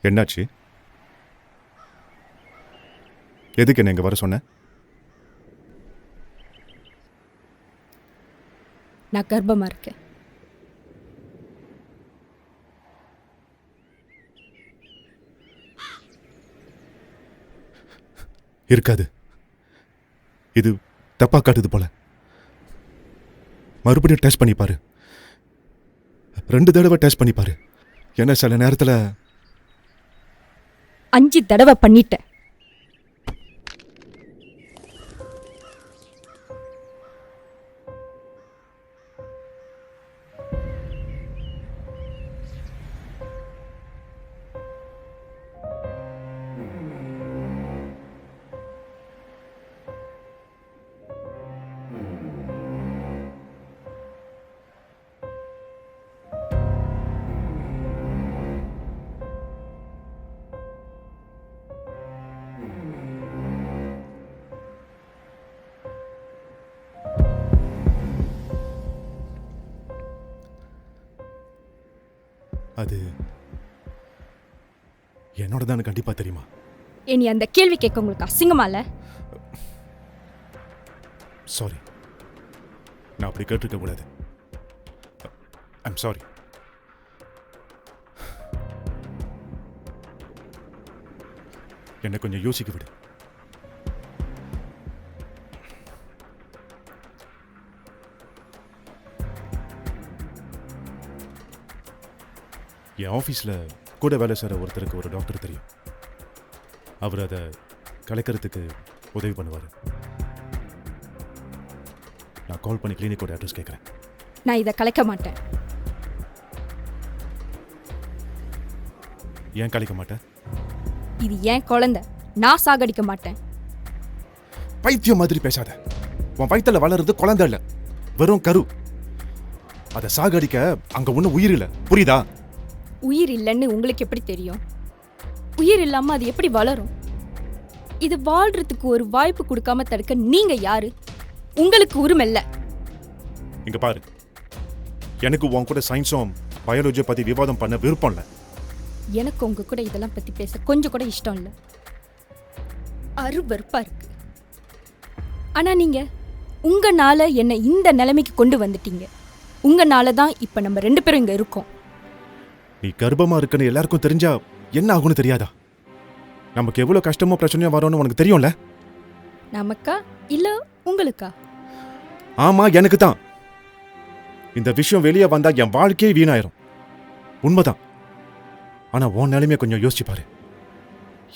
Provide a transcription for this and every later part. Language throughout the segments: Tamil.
என்னாச்சு? எதுக்கு என்ன இங்க வர சொன்ன? நான் கர்ப்பமா இருக்கேன். இருக்காது. இது தப்பா காட்டுது போல. மறுபடியும் டெஸ்ட் பண்ணி பாரு. 2 தடவை டெஸ்ட் பண்ணி பாரு. ஏன்னா சில நேரத்துல 5 தடவை பண்ணிட்டேன். அது என்னோட தான் கண்டிப்பா தெரியுமா? இனி அந்த கேள்வி கேட்க உங்களுக்கு அசிங்கமா இல்ல? சாரி, நான் அப்படி கேட்டிருக்க கூடாது. I'm sorry. என்னை கொஞ்சம் யோசிக்க விடு. என் ஆஃபீஸில் கூட வேலை செய்கிற ஒருத்தருக்கு ஒரு டாக்டர் தெரியும். அவர் அதை கலைக்கிறதுக்கு உதவி பண்ணுவார். நான் கால் பண்ணி கிளினிக்கோட அட்ரஸ் கேட்குறேன். நான் இதை கலைக்க மாட்டேன். ஏன் கலைக்க மாட்டேன்? இது ஏன் குழந்தை, நான் சாகடிக்க மாட்டேன். பைத்தியம் மாதிரி பேசாத. உன் வயித்துல வளருது குழந்தை இல்லை, வெறும் கரு. அதை சாகடிக்க அங்க ஒன்றும் உயிர் இல்லை, புரியுதா? உயிர் இல்லைன்னு உங்களுக்கு எப்படி தெரியும்? உயிர் இல்லாம அது எப்படி வளரும்? இது வாழ்றதுக்கு ஒரு வாய்ப்பு கொடுக்காம தடுக்க நீங்க யாரு? உங்களுக்கு உரிமை இல்ல. இங்க பாரு, எனக்கு உன் கூட சயின்ஸும் பயாலஜியை பத்தி விவாதம் பண்ண விருப்பம் இல்லை. எனக்கு உங்க கூட இதெல்லாம் பத்தி பேச கொஞ்சம் கூட இஷ்டம் இல்லை. அருவருப்பா இருக்கு. ஆனா நீங்க உங்கனால என்னை இந்த நிலைமைக்கு கொண்டு வந்துட்டீங்க. உங்கனால தான் இப்ப நம்ம 2 பேரும் இங்க இருக்கோம். நீ கர்ப்பமா இருக்குன்னு எல்லாருக்கும் தெரிஞ்சா என்ன ஆகும்னு தெரியாதா? நமக்கு எவ்வளவு கஷ்டமோ பிரச்சனையோ வரும்னு உனக்கு தெரியும்ல? நமக்கா இல்ல உங்களுக்கா? ஆமா, எனக்கு தான். இந்த விஷயம் வெளியே வந்தா என் வாழ்க்கையே வீணாயிரும். உண்மைதான். ஆனா உன் நிலைமையை கொஞ்சம் யோசிச்சு பாரு.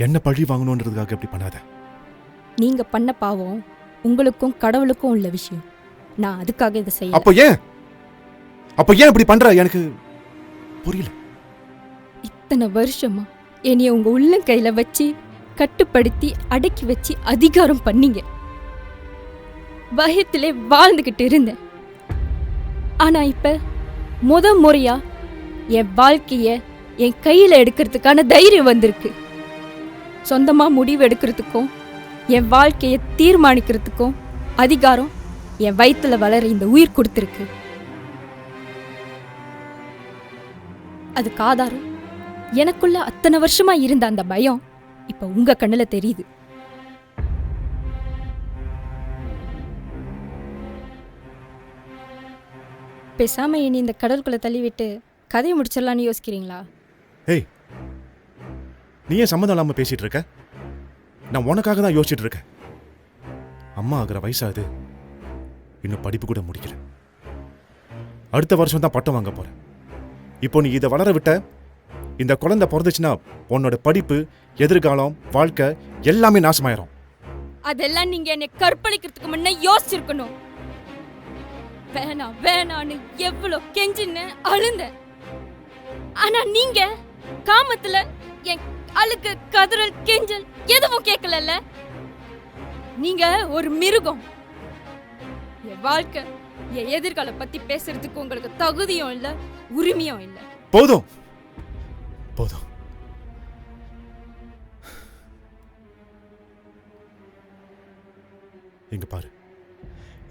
என்ன பழி வாங்கணுன்றதுக்காக எப்படி பண்ணாத. நீங்க பண்ண பாவம் உங்களுக்கும் கடவுளுக்கும் உள்ள விஷயம். நான் அதுக்காக இதை செய்ய. அப்ப ஏன் இப்படி பண்ற? எனக்கு புரியல. இத்தனை வருஷமா என்னைய உங்க உள்ளங்கையில வச்சு கட்டுப்படுத்தி அடக்கி வச்சு அதிகாரம் பண்ணீங்க. பயத்திலே வாழ்ந்துகிட்டு இருந்தேன். ஆனா இப்ப முறையா என் வாழ்க்கைய என் கையில எடுக்கிறதுக்கான தைரியம் வந்திருக்கு. சொந்தமா முடிவு எடுக்கிறதுக்கும் என் வாழ்க்கைய தீர்மானிக்கிறதுக்கும் அதிகாரம் என் வயித்துல வளர இந்த உயிர் கொடுத்திருக்கு. அதுக்கு ஆதாரம் எனக்குள்ள அத்தனை வருஷமா இருந்த அந்த பயம் இப்ப உங்க கண்ணுல தெரியுது. பேசாம இனி இந்த கடலுக்குள்ள தள்ளிவிட்டு கதையை முடிச்சிடலான்னு யோசிக்கிறீங்களா? ஏய், நீ ஏன் சம்மந்தம் இல்லாம பேசிட்டு இருக்க? நான் உனக்காக தான் யோசிச்சுட்டு இருக்கேன். அம்மா ஆகிற வயசாது, இன்னும் படிப்பு கூட முடிக்கல. அடுத்த வருஷம் தான் பட்டம் வாங்க போறேன். இப்போ நீ இதை வளர விட்ட, இந்த குழந்தை பிறந்துச்சுன்னா உன்னோட படிப்பு, எதிர்காலம், வாழ்க்கை எல்லாமே நாசமாயிரும். அதெல்லாம் நீங்க என்னை கற்பழிக்கிறதுக்கு முன்ன யோசிச்சிருக்கணும். வேணாம் வேணான்னு எவ்வளவு கெஞ்சின்னு அழுந்த. ஆனா நீங்க காமத்துல என் அழுக்கு கதறல் கெஞ்சல் எதுவும் கேட்கல. நீங்க ஒரு மிருகம். என் வாழ்க்கை, என் எதிர்காலம் பத்தி பேசுறதுக்கு உங்களுக்கு தகுதியும் இல்ல, உரிமையும் இல்ல. போதும் போதும். இங்க பாரு,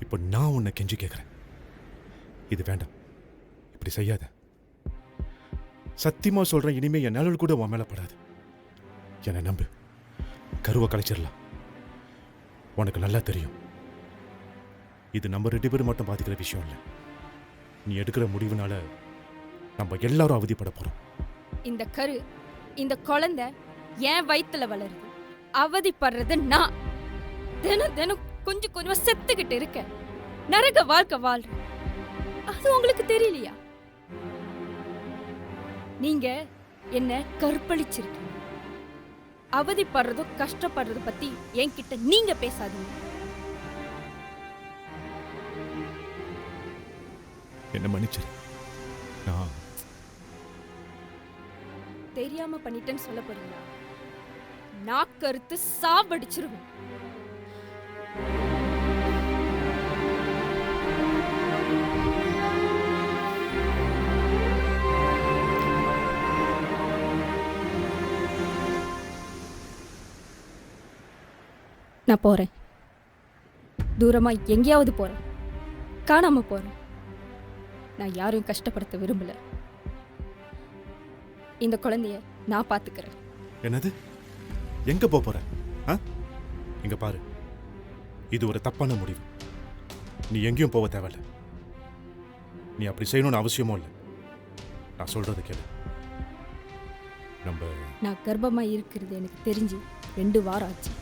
இப்போ நான் உன்னை கெஞ்சி கேட்கிறேன். இது வேண்டாம், இப்படி செய்யாத. சத்தியமா சொல்றேன், இனிமே என் நிழல் கூட உன் மேல படாது. என்னை நம்பு, கருவை கலைச்சிடலாம். உனக்கு நல்லா தெரியும், இது நம்ம 2 பேரும் மட்டும் பாதிக்கிற விஷயம் இல்லை. நீ எடுக்கிற முடிவுனால நம்ம எல்லாரும் அவதிப்பட போறோம். இந்த கரு, இந்த குழந்தை என் வயித்துல வளருது. அவதிப்படுறது நான். தினம் தினம் கொஞ்சம் கொஞ்சமா செத்துக்கிட்டு இருக்கேன். நரக வாழ்க்கை வாழ்றேன். அது உங்களுக்கு தெரியலையா? நீங்க என்ன கற்பழிச்சிருக்கீங்க. அவதிப்படுறதும் கஷ்டப்படுறத பத்தி என்கிட்ட நீங்க பேசாதீங்க. என்ன மன்னிச்சிரு. நான் தெரியாம பண்ணிட்டேன்னு சொல்ல போறீங்களா? நாக்கறுத்து சாவடிச்சிருவேன். நான் போறேன். தூரமா எங்கேயாவது போறேன். காணாம போறேன். நான் யாரையும் கஷ்டப்படுத்த விரும்பல. இந்த குழந்தைய நான் பாத்துக்கிறேன். என்னது? எங்க போற? இங்க பாரு, இது ஒரு தப்பான முடிவு. நீ எங்கேயும் போக தேவையில்ல. நீ அப்படி செய்யணும்னு அவசியமும் இல்லை. நான் சொல்றது கேளு. நான் கர்ப்பமா இருக்கிறது எனக்கு தெரிஞ்சு 2 வாரம் ஆச்சு.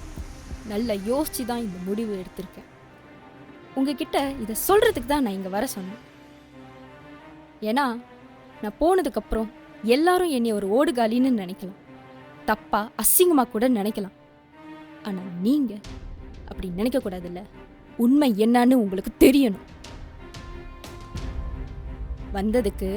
நல்லா யோசிச்சு தான் இந்த முடிவு எடுத்திருக்கேன். உங்ககிட்ட இதை சொல்றதுக்கு தான் நான் இங்க வர சொன்னேன். ஏன்னா நான் போனதுக்கு அப்புறம் எல்லாரும் என்னை ஒரு ஓடுகாலின்னு நினைக்கலாம், தப்பா அசிங்கமா கூட நினைக்கலாம். ஆனா நீங்க அப்படி நினைக்க கூடாதுல்ல. உண்மை என்னன்னு உங்களுக்கு தெரியணும். வந்ததுக்கு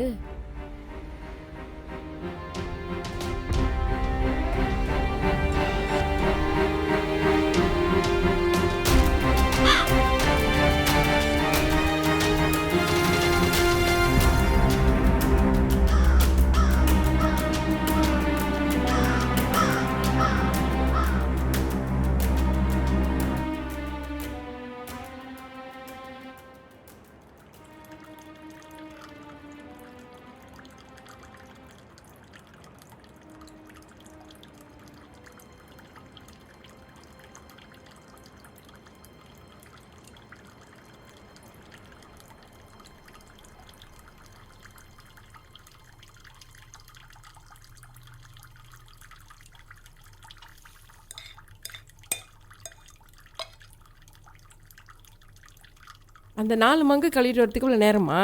அந்த 4 மங்கு கழுவிட்டு வரத்துக்கு இவ்வளோ நேரமா?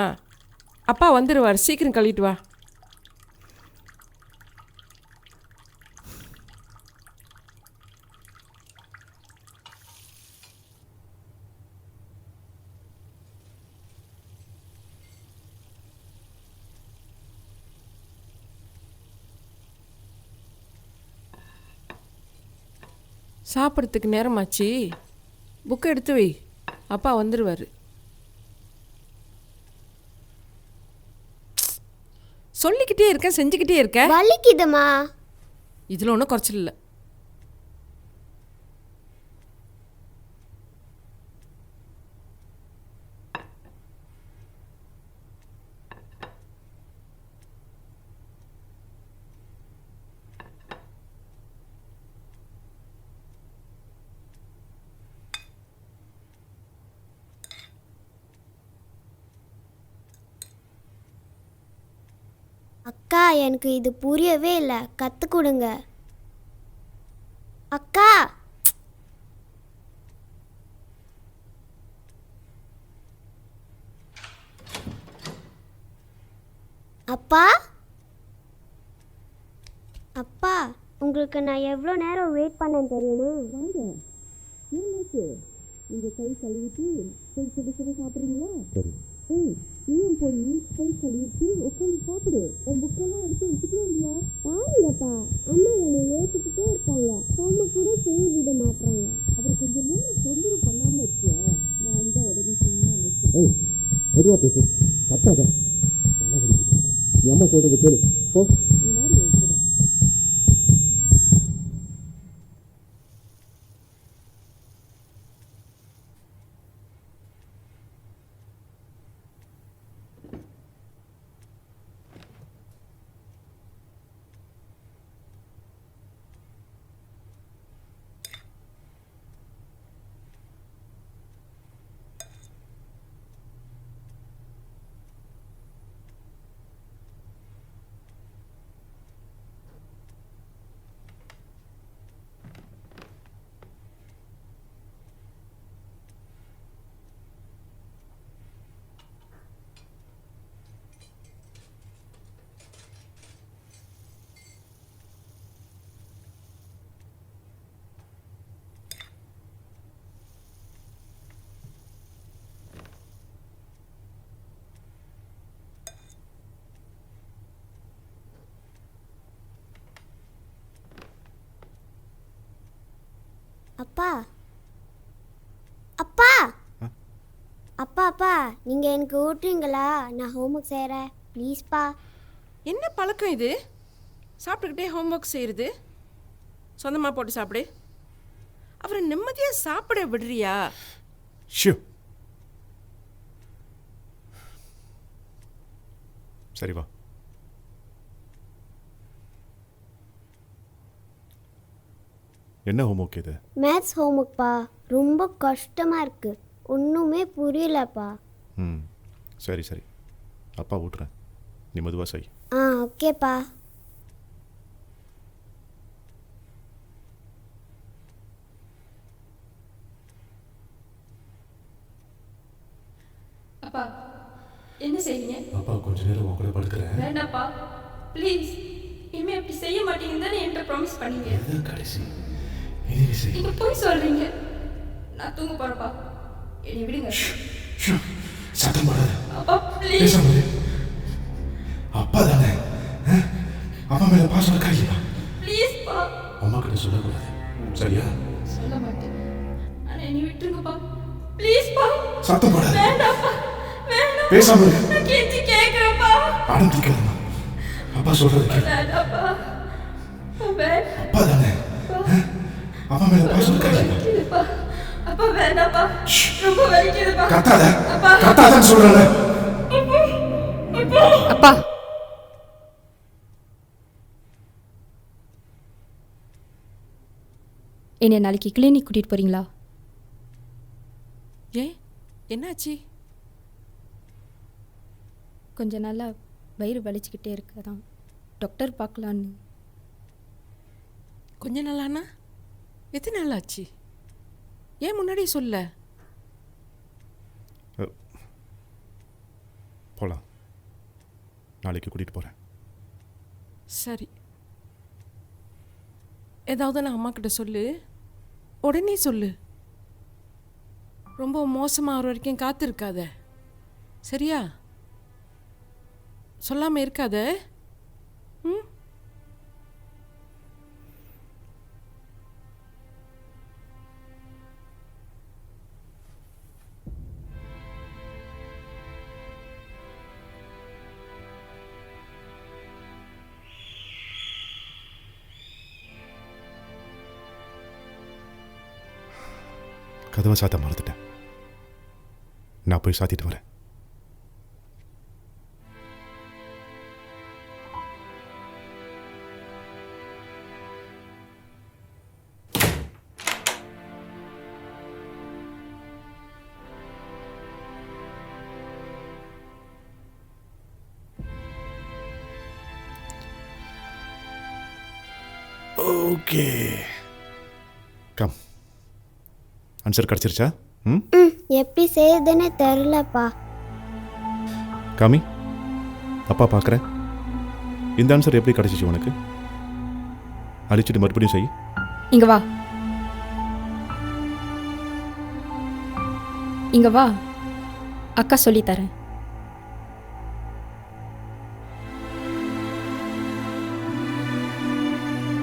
அப்பா வந்துடுவார், சீக்கிரம் கழுவிட்டு வா. சாப்பிட்றதுக்கு நேரமாச்சு, புக்கை எடுத்து வை, அப்பா வந்துடுவார். சொல்லிக்கிட்டே இருக்கேன், செஞ்சுக்கிட்டே இருக்கேன். வலிக்குதுமா? இதில் ஒன்றும் குறைச்சல் இல்லை. அக்கா, எனக்கு இது புரியவே இல்லை, கற்றுக் கொடுங்க அக்கா. அப்பா, அப்பா, உங்களுக்கு நான் எவ்வளோ நேரம் வெயிட் பண்ணேன் தெரியுமா? வாங்க, நீங்கள் கை கழுவிட்டு போய் சுடு சுடு சாப்பிட்றீங்களா? சரி. நீயும் போய் கை கழுவிட்டு உட்காந்து சாப்பிடு. என் புக்கெல்லாம் எடுத்து வச்சுட்டே இல்லையா? பாருங்கப்பா, அம்மா என்னை ஏற்றுக்கிட்டே இருக்காங்க. ஹோம்ஒர்க் கூட செய்ய விட மாட்டாங்க. அவர் கொஞ்சம் நேரம் தொந்தரவு பண்ணாமல் இருக்கியா? நான் அந்த உடனே செய்ய பொதுவாக பேசு, கத்தாத. நல்லா படிக்க. என் அம்மா சொல்கிறது கேளு. போ. நீ வாடி வைக்கிற. அப்பா அப்பா ஆ? அப்பா அப்பா நீங்கள் எனக்கு ஊட்டுறீங்களா? நான் ஹோம்ஒர்க் செய்கிறேன் ப்ளீஸ்ப்பா. என்ன பழக்கம் இது? சாப்பிட்டுக்கிட்டே ஹோம்ஒர்க் செய்கிறது. சொந்தமாக போட்டு சாப்பிடு. அப்புறம் நிம்மதியாக சாப்பிட விடுறியா? ஷியோ. சரி வா. என்ன ஹோம்ஒர்க் இது? மேத்ஸ் ஹோம்ஒர்க்ப்பா. ரொம்ப கஷ்டமாக இருக்குது, ஒன்றுமே புரியலப்பா. ம், சரி சரி, அப்பா ஊட்டுறேன், நீ மெதுவாக செய். ஆ ஓகேப்பா. அப்பா என்ன செய்றீங்க? அப்பா கொஞ்ச நேரம் உன் கூட படுக்கிறேன். வேண்டாப்பா ப்ளீஸ். இனிமே அப்படி செய்ய மாட்டீங்கன்னு தானே என்கிட்ட ப்ராமிஸ் பண்ணீங்க. இதுதான் கடைசி. இனி செய். நீங்க போய் சொல்றீங்க. நான் தூங்க போறப்பா, என்னை விடுங்க. சத்தம் போடாத. அப்பா ப்ளீஸ். பேசாம இரு. அப்பா தானே, அப்பா மேல பாசம் இருக்காயா? ப்ளீஸ் பா. அம்மா கிட்ட சொல்லக்கூடாது, சரியா? சொல்ல மாட்டேன். ஆனா என்னை விட்டுருங்கப்பா ப்ளீஸ் பா. சத்தம் போடாத. வேண்டாப்பா வேண்டாம். பேசாம இரு. நான் கெஞ்சி கேட்கிறேன்ப்பா. ஆனந்திக்காதம்மா, அப்பா சொல்றது கேளு. வேண்டாப்பா வேண்டாம். அப்பா தானே, அப்பா மேல பாசம் இருக்காயா? வலிக்குதுப்பா. அப்பா வேண்டாப்பா, ரொம்ப வலிக்குதுப்பா. கத்தாத, அப்பா. கத்தாதன்னு சொல்றேன். அப்பா என்னை நாளைக்கு கிளினிக் கூட்டிட்டு போறீங்களா? ஏன் என்னாச்சு? கொஞ்ச நாளா வயிறு வலிச்சுக்கிட்டே இருக்கதான் டாக்டர் பார்க்கலான்னு. கொஞ்ச நாளானா எத்தனை நாள் ஆச்சு? ஏன் முன்னாடி சொல்ல? போலாம், நாளைக்கு கூட்டிட்டு போறேன். சரி, ஏதாவது நான் அம்மா கிட்ட சொல்லு, உடனே சொல்லு. ரொம்ப மோசமாகிற வரைக்கும் காத்திருக்காத, சரியா? சொல்லாமல் இருக்காத. ம். கதவை சாத்த மறந்துட்டேன், நான் போய் சாத்திட்டு வரேன். Okay, come. ஆன்சர் கிடச்சிருச்சா? ம், எப்படி செய்யுதுன்னு தெரிலப்பா. காமி, அப்பா பார்க்குறேன். இந்த ஆன்சர் எப்படி கிடச்சிச்சு உனக்கு? அழிச்சிட்டு மறுபடியும் செய். இங்க வா, இங்க வா, அக்கா சொல்லித்தரேன்.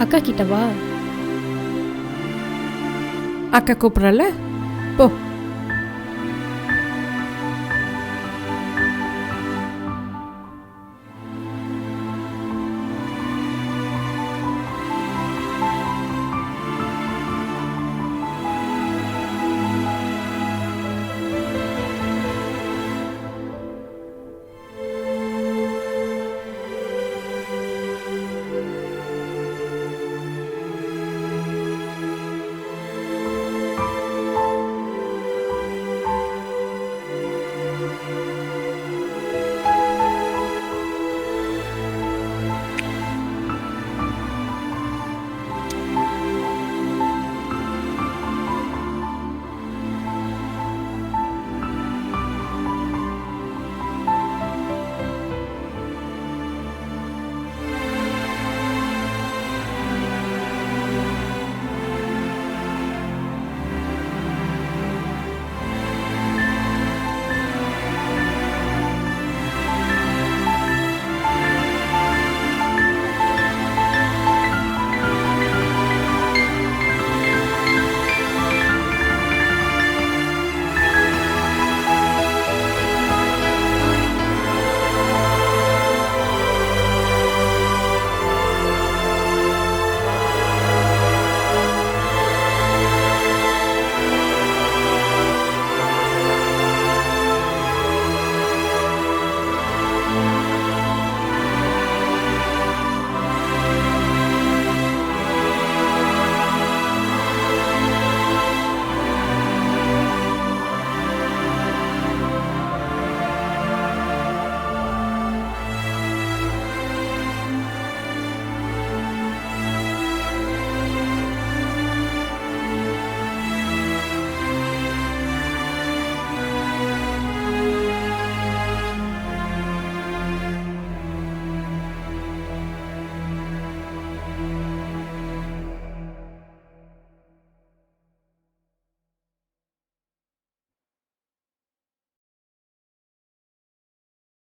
அக்கா கிட்ட வா. அக்கா கூப்பிட்றல, போ.